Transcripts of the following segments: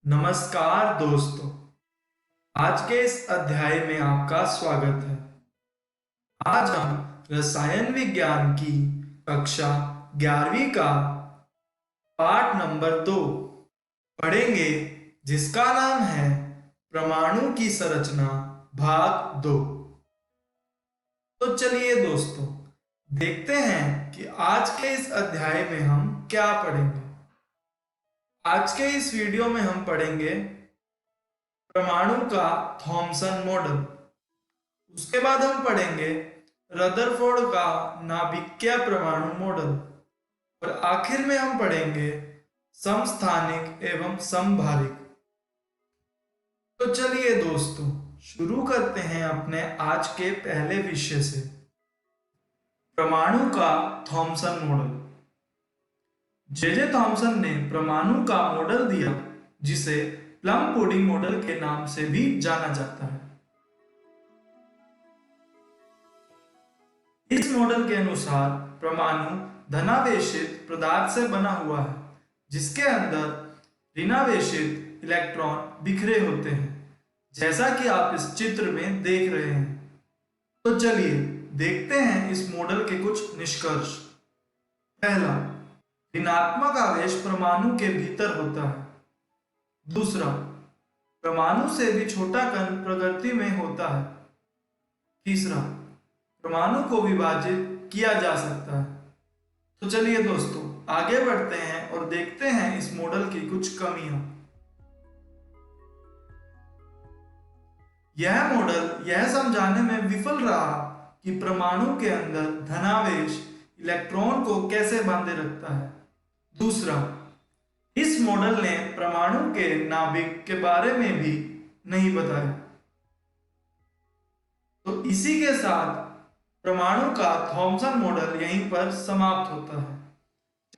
नमस्कार दोस्तों। आज के इस अध्याय में आपका स्वागत है। आज हम रसायन विज्ञान की कक्षा 11वीं का पाठ नंबर 2 पढ़ेंगे, जिसका नाम है परमाणु की संरचना भाग 2। तो चलिए दोस्तों, देखते हैं कि आज के इस अध्याय में हम क्या पढ़ेंगे। आज के इस वीडियो में हम पढ़ेंगे परमाणु का थॉमसन मॉडल। उसके बाद हम पढ़ेंगे रदरफोर्ड का नाभिकीय परमाणु मॉडल और आखिर में हम पढ़ेंगे समस्थानिक एवं समभारिक। तो चलिए दोस्तों, शुरू करते हैं अपने आज के पहले विषय से, परमाणु का थॉमसन मॉडल। जे थॉमसन ने परमाणु का मॉडल दिया, जिसे प्लम पुडिंग मॉडल के नाम से भी जाना जाता है। इस मॉडल के अनुसार परमाणु धनावेशित पदार्थ से बना हुआ है, जिसके अंदर ऋणावेशित इलेक्ट्रॉन बिखरे होते हैं, जैसा कि आप इस चित्र में देख रहे हैं। तो चलिए देखते हैं इस मॉडल के कुछ निष्कर्ष। पहला, ऋणात्मक आवेश परमाणु के भीतर होता है। दूसरा, परमाणु से भी छोटा कण प्रकृति में होता है। तीसरा, परमाणु को विभाजित किया जा सकता है। तो चलिए दोस्तों, आगे बढ़ते हैं और देखते हैं इस मॉडल की कुछ कमियां। यह मॉडल यह समझाने में विफल रहा कि परमाणु के अंदर धनावेश इलेक्ट्रॉन को कैसे बांधे रखता है। दूसरा, इस मॉडल ने परमाणु के नाभिक के बारे में भी नहीं बताया। तो इसी के साथ परमाणु का थॉमसन मॉडल यहीं पर समाप्त होता है।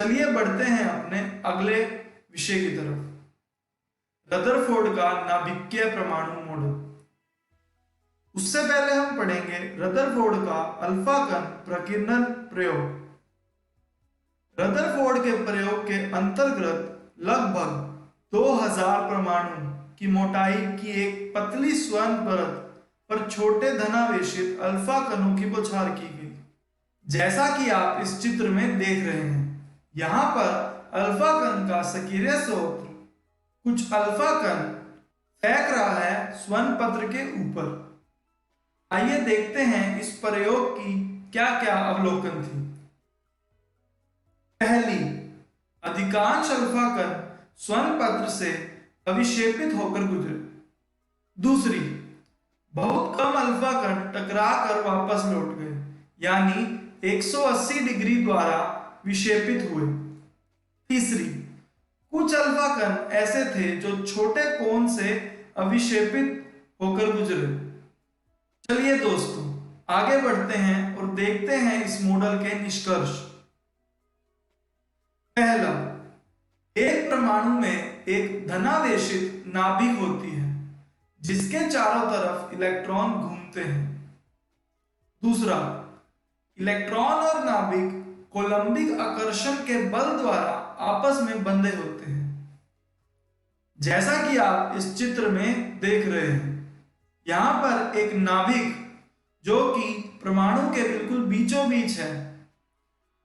चलिए बढ़ते हैं अपने अगले विषय की तरफ, रदरफोर्ड का नाभिकीय परमाणु मॉडल। उससे पहले हम पढ़ेंगे रदरफोर्ड का अल्फा कण प्रकीर्णन प्रयोग। रदरफोर्ड के प्रयोग के अंतर्गत लगभग 2000 परमाणु की मोटाई की एक पतली स्वर्ण परत पर छोटे धनावेशित अल्फा कणों की बौछार की गई, जैसा कि आप इस चित्र में देख रहे हैं। यहाँ पर अल्फा कण का सक्रिय स्रोत कुछ अल्फा कण फेंक रहा है स्वर्ण पत्र के ऊपर। आइए देखते हैं इस प्रयोग की क्या क्या अवलोकन थी। पहली, अधिकांश अल्फा कण स्वर्ण पत्र से अविक्षेपित होकर गुजरे। दूसरी, बहुत कम अल्फा कण टकरा कर वापस लौट गए, यानी 180 डिग्री द्वारा विक्षेपित हुए। तीसरी, कुछ अल्फा कण ऐसे थे जो छोटे कोण से अविक्षेपित होकर गुजरे। चलिए दोस्तों, आगे बढ़ते हैं और देखते हैं इस मॉडल के निष्कर्ष। पहला, एक परमाणु में एक धनावेशित नाभिक होती है, जिसके चारों तरफ इलेक्ट्रॉन घूमते हैं। दूसरा, इलेक्ट्रॉन और नाभिक कोलंबिक आकर्षण के बल द्वारा आपस में बंधे होते हैं, जैसा कि आप इस चित्र में देख रहे हैं। यहां पर एक नाभिक जो कि परमाणु के बिल्कुल बीचों बीच है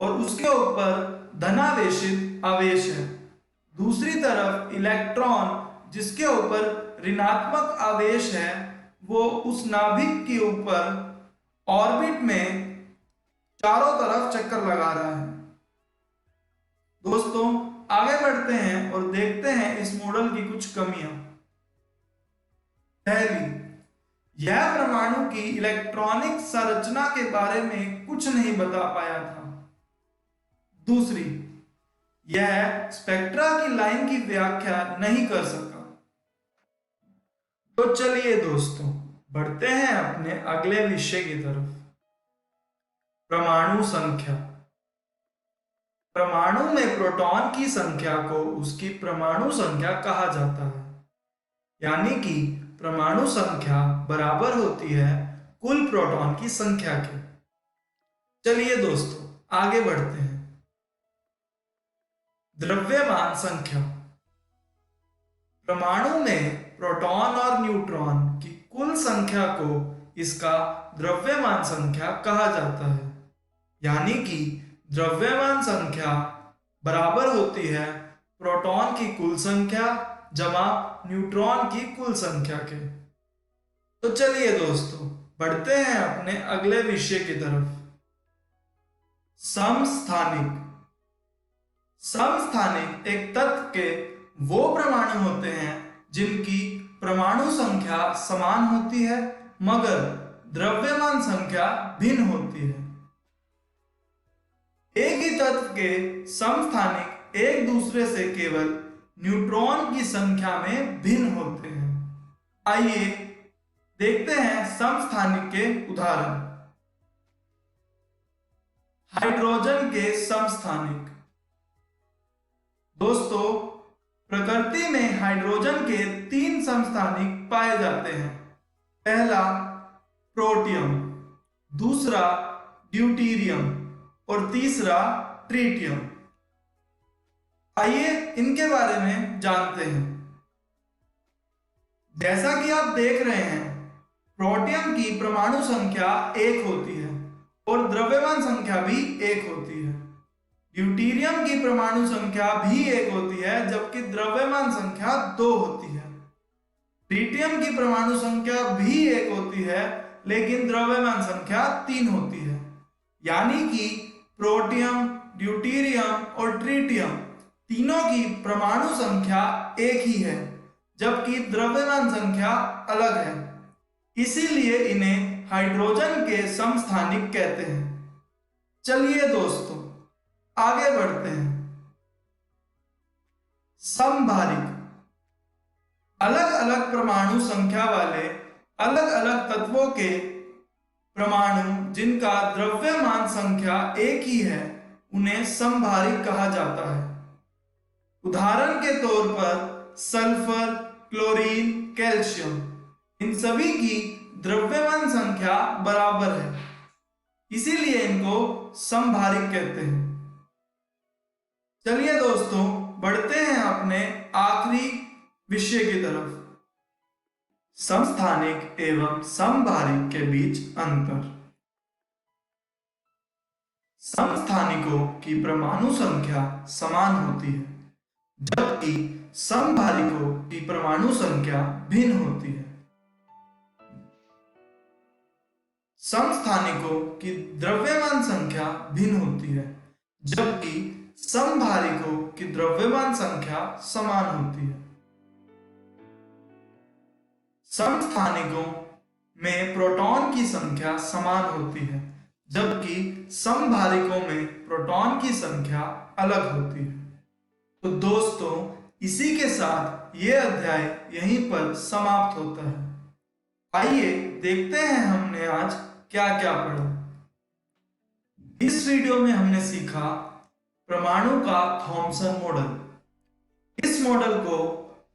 और उसके ऊपर धनावेशित आवेश है। दूसरी तरफ इलेक्ट्रॉन जिसके ऊपर ऋणात्मक आवेश है, वो उस नाभिक के ऊपर ऑर्बिट में चारों तरफ चक्कर लगा रहा है। दोस्तों, आगे बढ़ते हैं और देखते हैं इस मॉडल की कुछ कमियां। पहली, यह परमाणु की इलेक्ट्रॉनिक संरचना के बारे में कुछ नहीं बता पाया था। दूसरी, यह स्पेक्ट्रा की लाइन की व्याख्या नहीं कर सका। तो चलिए दोस्तों, बढ़ते हैं अपने अगले विषय की तरफ, परमाणु संख्या। परमाणु में प्रोटॉन की संख्या को उसकी परमाणु संख्या कहा जाता है, यानी कि परमाणु संख्या बराबर होती है कुल प्रोटॉन की संख्या के। चलिए दोस्तों, आगे बढ़ते हैं। द्रव्यमान संख्या। परमाणु में प्रोटॉन और न्यूट्रॉन की कुल संख्या को इसका द्रव्यमान संख्या कहा जाता है। यानी कि द्रव्यमान संख्या बराबर होती है प्रोटॉन की कुल संख्या जमा न्यूट्रॉन की कुल संख्या के। तो चलिए दोस्तों, बढ़ते हैं अपने अगले विषय की तरफ। समस्थानिक। समस्थानिक एक तत्व के वो परमाणु होते हैं जिनकी परमाणु संख्या समान होती है मगर द्रव्यमान संख्या भिन्न होती है। एक ही तत्व के समस्थानिक एक दूसरे से केवल न्यूट्रॉन की संख्या में भिन्न होते हैं। आइए देखते हैं समस्थानिक के उदाहरण। हाइड्रोजन के समस्थानिक। दोस्तों, प्रकृति में हाइड्रोजन के 3 समस्थानिक पाए जाते हैं। पहला प्रोटियम, दूसरा ड्यूटेरियम और तीसरा ट्रिटियम। आइए इनके बारे में जानते हैं। जैसा कि आप देख रहे हैं, प्रोटियम की परमाणु संख्या 1 होती है और द्रव्यमान संख्या भी 1 होती है। ड्यूटेरियम की परमाणु संख्या भी 1 होती है जबकि द्रव्यमान संख्या 2 होती है। ट्रिटियम की परमाणु संख्या भी 1 होती है लेकिन द्रव्यमान संख्या 3 होती है। यानी कि प्रोटियम, ड्यूटेरियम और ट्रिटियम तीनों की परमाणु संख्या एक ही है जबकि द्रव्यमान संख्या अलग है। इसीलिए इन्हें हाइड्रोजन के समस्थानिक कहते हैं। चलिए दोस्तों, आगे बढ़ते हैं। समभारिक। अलग अलग परमाणु संख्या वाले अलग अलग तत्वों के परमाणु जिनका द्रव्यमान संख्या एक ही है उन्हें समभारिक कहा जाता है। उदाहरण के तौर पर सल्फर, क्लोरीन, कैल्शियम, इन सभी की द्रव्यमान संख्या बराबर है, इसीलिए इनको समभारिक कहते हैं। चलिए दोस्तों, बढ़ते हैं अपने आखिरी विषय की तरफ। समस्थानिक एवं समभारिक के बीच अंतर। समस्थानिकों की परमाणु संख्या समान होती है जबकि समभारिकों की परमाणु संख्या भिन्न होती है। समस्थानिकों की द्रव्यमान संख्या भिन्न होती है जबकि समभारिकों की द्रव्यमान संख्या समान होती है। समस्थानिकों में प्रोटॉन की संख्या समान होती है जबकि समभारिकों में प्रोटॉन की संख्या अलग होती है। तो दोस्तों, इसी के साथ ये अध्याय यहीं पर समाप्त होता है। आइए देखते हैं हमने आज क्या क्या पढ़ा। इस वीडियो में हमने सीखा परमाणु का थॉमसन मॉडल। इस मॉडल को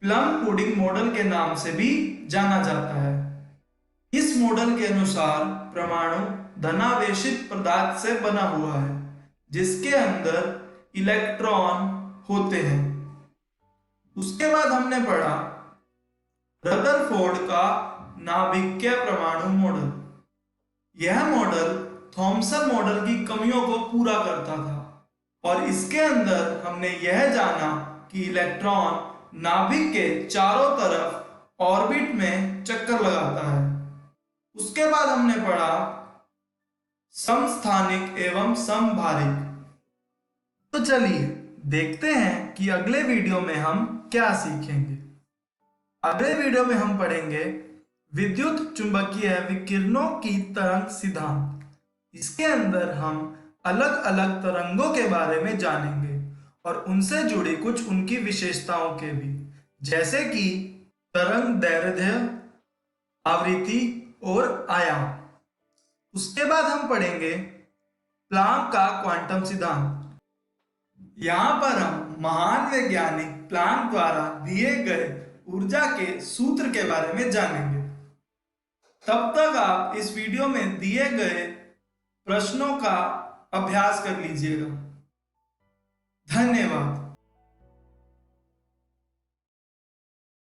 प्लम पुडिंग मॉडल के नाम से भी जाना जाता है। इस मॉडल के अनुसार परमाणु धनावेशित पदार्थ से बना हुआ है जिसके अंदर इलेक्ट्रॉन होते हैं। उसके बाद हमने पढ़ा रदरफोर्ड का नाभिकीय परमाणु मॉडल। यह मॉडल थॉमसन मॉडल की कमियों को पूरा करता था और इसके अंदर हमने यह जाना कि इलेक्ट्रॉन नाभिक के चारों तरफ ऑर्बिट में चक्कर लगाता है। उसके बाद हमने पढ़ा समस्थानिक एवं समभारिक। तो चलिए देखते हैं कि अगले वीडियो में हम क्या सीखेंगे। अगले वीडियो में हम पढ़ेंगे विद्युत चुंबकीय विकिरणों की तरंग सिद्धांत। इसके अंदर हम अलग अलग तरंगों के बारे में जानेंगे और उनसे जुड़ी कुछ उनकी विशेषताओं के भी, जैसे कि तरंग दैर्ध्य, आवृत्ति और आयाम। उसके बाद हम पढ़ेंगे प्लांक का क्वांटम सिद्धांत। यहाँ पर हम महान वैज्ञानिक प्लांक द्वारा दिए गए ऊर्जा के सूत्र के बारे में जानेंगे। तब तक आप इस वीडियो में दिए गए प्रश्नों का अभ्यास कर लीजिएगा। धन्यवाद।